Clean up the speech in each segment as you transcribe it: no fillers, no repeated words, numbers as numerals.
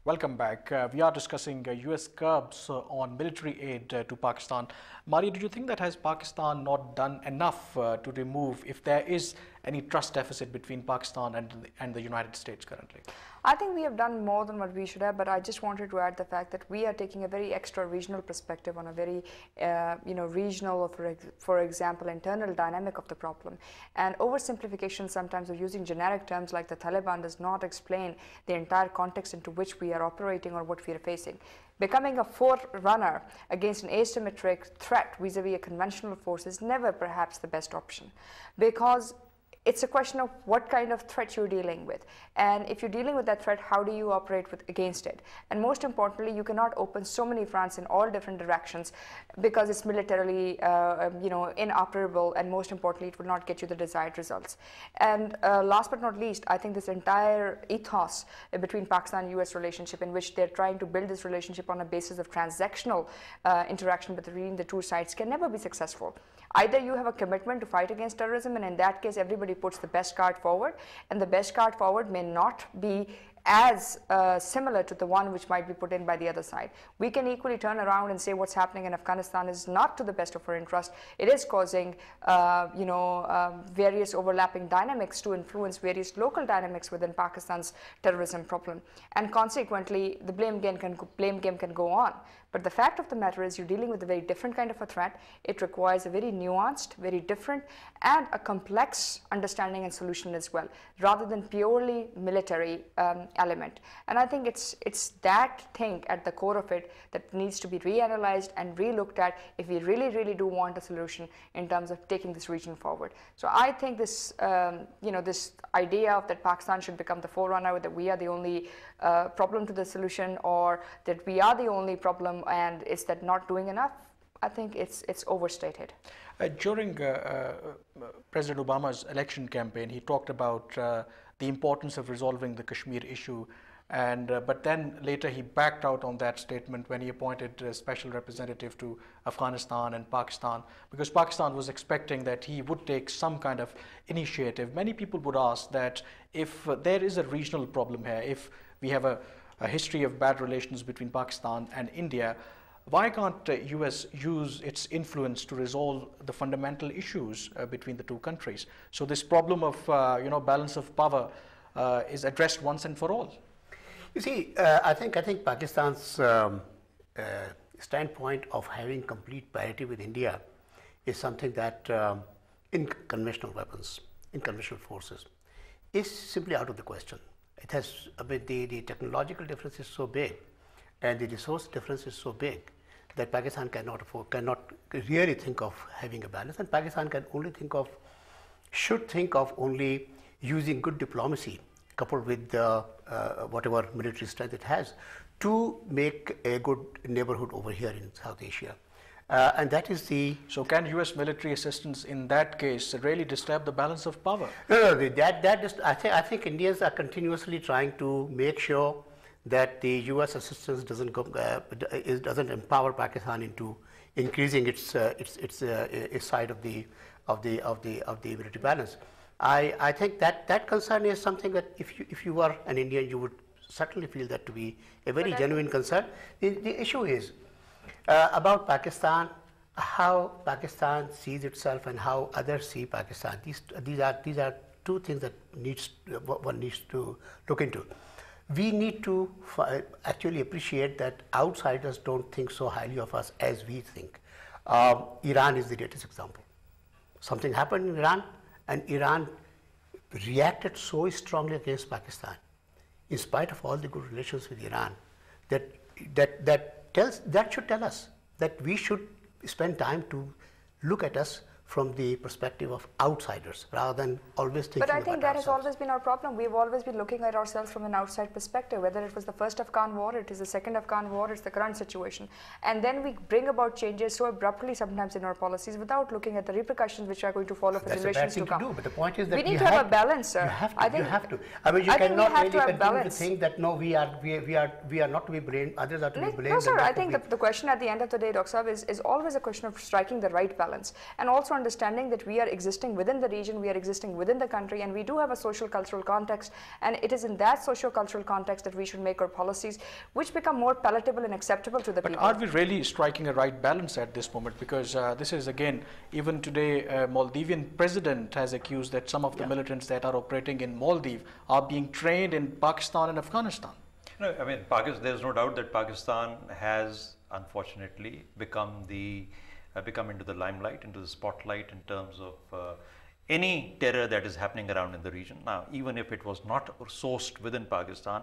Welcome back. We are discussing US curbs on military aid to Pakistan. Maria, do you think that has Pakistan not done enough to remove, if there is any trust deficit between Pakistan and the United States currently? I think we have done more than what we should have, but I just wanted to add the fact that we are taking a very extra regional perspective on a very, regional, or for example, internal dynamic of the problem. And oversimplification sometimes of using generic terms like the Taliban does not explain the entire context into which we are operating or what we are facing. Becoming a forerunner against an asymmetric threat vis-a-vis a conventional force is never perhaps the best option, because it's a question of what kind of threat you're dealing with. And if you're dealing with that threat, how do you operate against it? And most importantly, you cannot open so many fronts in all different directions because it's militarily inoperable, and most importantly, it will not get you the desired results. And last but not least, I think this entire ethos between Pakistan and US relationship, in which they're trying to build this relationship on a basis of transactional interaction between the two sides, can never be successful. Either you have a commitment to fight against terrorism, and in that case everybody puts the best card forward, and the best card forward may not be as similar to the one which might be put in by the other side. We can equally turn around and say what's happening in Afghanistan is not to the best of our interest. It is causing various overlapping dynamics to influence various local dynamics within Pakistan's terrorism problem, and consequently the blame game can go on. But the fact of the matter is, you're dealing with a very different kind of a threat. It requires a very nuanced, very different, and a complex understanding and solution as well, rather than purely military element. And I think it's that thing at the core of it that needs to be reanalyzed and relooked at if we really do want a solution in terms of taking this region forward. So I think this this idea of that Pakistan should become the forerunner, that we are the only problem to the solution, or that we are the only problem and it's that not doing enough, I think it's overstated. During President Obama's election campaign, he talked about the importance of resolving the Kashmir issue, and but then later he backed out on that statement when he appointed a special representative to Afghanistan and Pakistan, because Pakistan was expecting that he would take some kind of initiative. Many people would ask that if there is a regional problem here, if we have a history of bad relations between Pakistan and India, why can't US use its influence to resolve the fundamental issues between the two countries? So this problem of balance of power is addressed once and for all. You see, I think Pakistan's standpoint of having complete parity with India is something that in conventional weapons, in conventional forces, is simply out of the question. It has, the technological difference is so big and the resource difference is so big that Pakistan cannot really think of having a balance, and Pakistan should think of only using good diplomacy coupled with whatever military strength it has to make a good neighborhood over here in South Asia. And that is the... So can US military assistance in that case really disturb the balance of power? No, I think Indians are continuously trying to make sure that the US assistance doesn't empower Pakistan into increasing its side of the military balance. I think that concern is something that if you are an Indian, you would certainly feel that to be a very genuine concern. The issue is about Pakistan, how Pakistan sees itself and how others see Pakistan. These are two things that one needs to look into. We need to actually appreciate that outsiders don't think so highly of us as we think. Iran is the latest example. Something happened in Iran, and Iran reacted so strongly against Pakistan, in spite of all the good relations with Iran, that should tell us that we should spend time to look at us from the perspective of outsiders rather than always thinking about ourselves. But I think that has always been our problem. We've always been looking at ourselves from an outside perspective, whether it was the first Afghan war, it is the second Afghan war, it's the current situation. And then we bring about changes so abruptly sometimes in our policies without looking at the repercussions which are going to follow for generations to come. To do, but the point is that we need to have a balance, sir. You have to. I mean, you cannot really continue to think that no, we are not to be blamed, others are to be blamed. No, sir. I think the question at the end of the day, Dr. Saab, is always a question of striking the right balance, and also understanding that we are existing within the region, we are existing within the country, and we do have a social cultural context, and it is in that socio cultural context that we should make our policies which become more palatable and acceptable to the people. But are we really striking a right balance at this moment? Because this is, again, even today, Maldivian president has accused that some of the militants that are operating in Maldives are being trained in Pakistan and Afghanistan. No, I mean, there's no doubt that Pakistan has, unfortunately, become into the limelight, into the spotlight in terms of any terror that is happening around in the region. Now, even if it was not sourced within Pakistan,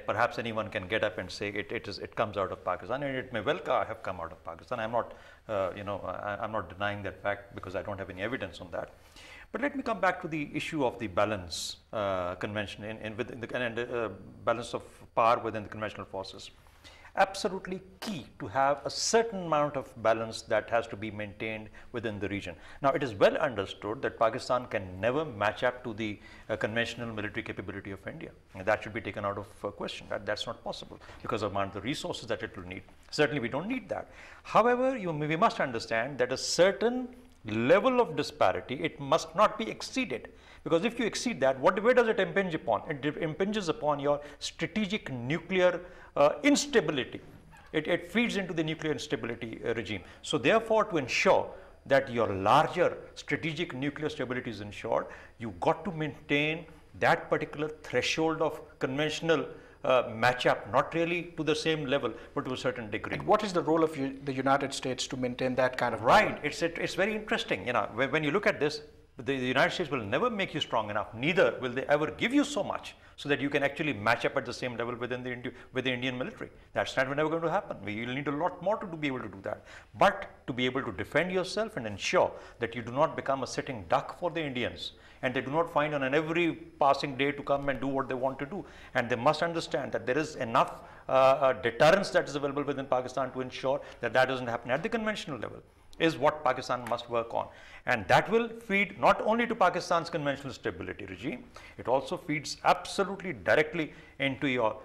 perhaps anyone can get up and say it comes out of Pakistan, and it may well have come out of Pakistan. I'm not, I'm not denying that fact because I don't have any evidence on that. But let me come back to the issue of the balance convention within the balance of power within the conventional forces. Absolutely key to have a certain amount of balance that has to be maintained within the region. Now, it is well understood that Pakistan can never match up to the conventional military capability of India. And that should be taken out of question. That's not possible because of the resources that it will need. Certainly, we don't need that. However, we must understand that a certain level of disparity, it must not be exceeded. Because if you exceed that, where does it impinge upon? It impinges upon your strategic nuclear instability. It feeds into the nuclear instability regime. So therefore, to ensure that your larger strategic nuclear stability is ensured, you've got to maintain that particular threshold of conventional match-up, not really to the same level, but to a certain degree. And what is the role of the United States to maintain that kind of right? It's very interesting. You know, when you look at this, the United States will never make you strong enough. Neither will they ever give you so much so that you can actually match up at the same level with the Indian military. That's never going to happen. You'll need a lot more to be able to do that. But to be able to defend yourself and ensure that you do not become a sitting duck for the Indians, and they do not find on every passing day to come and do what they want to do. And they must understand that there is enough deterrence that is available within Pakistan to ensure that that doesn't happen at the conventional level, is what Pakistan must work on. And that will feed not only to Pakistan's conventional stability regime, it also feeds absolutely directly into your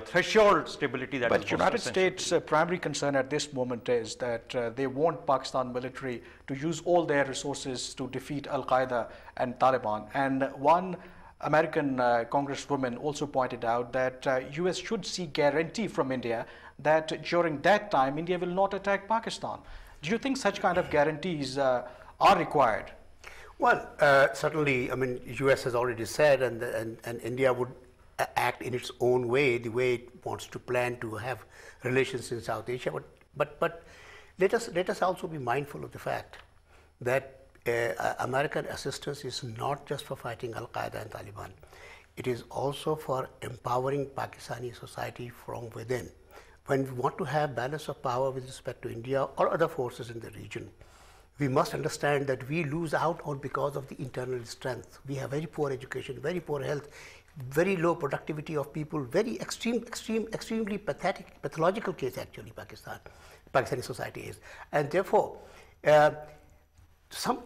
threshold stability. But United States' primary concern at this moment is that they want Pakistan military to use all their resources to defeat Al-Qaeda and Taliban. And one American congresswoman also pointed out that US should seek guarantee from India that during that time India will not attack Pakistan. Do you think such kind of guarantees are required? Well, certainly, I mean, US has already said, and India would act in its own way, the way it wants to plan to have relations in South Asia. But let us also be mindful of the fact that American assistance is not just for fighting Al-Qaeda and Taliban. It is also for empowering Pakistani society from within. When we want to have balance of power with respect to India or other forces in the region, we must understand that we lose out on because of the internal strength. We have very poor education, very poor health, very low productivity of people, very extremely pathological case actually Pakistani society is. And therefore, a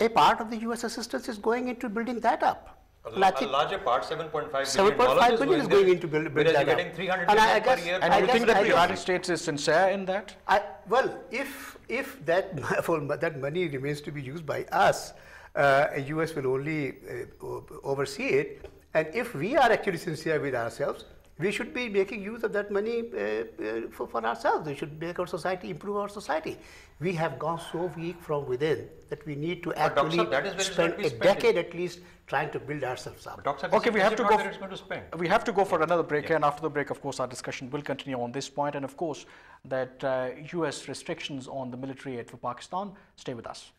part of the US assistance is going into building that up. A larger part, $7.5 billion is going into build that up. Getting $300 million per year. And you think that the United States is sincere in that? Well, if that money remains to be used by us, US will only oversee it. And if we are actually sincere with ourselves, we should be making use of that money for ourselves. We should make our society, improve our society. We have gone so weak from within that we need to actually spend a decade at least trying to build ourselves up. Okay, we have to go for another break, and after the break, of course, our discussion will continue on this point, and of course, that US restrictions on the military aid for Pakistan. Stay with us.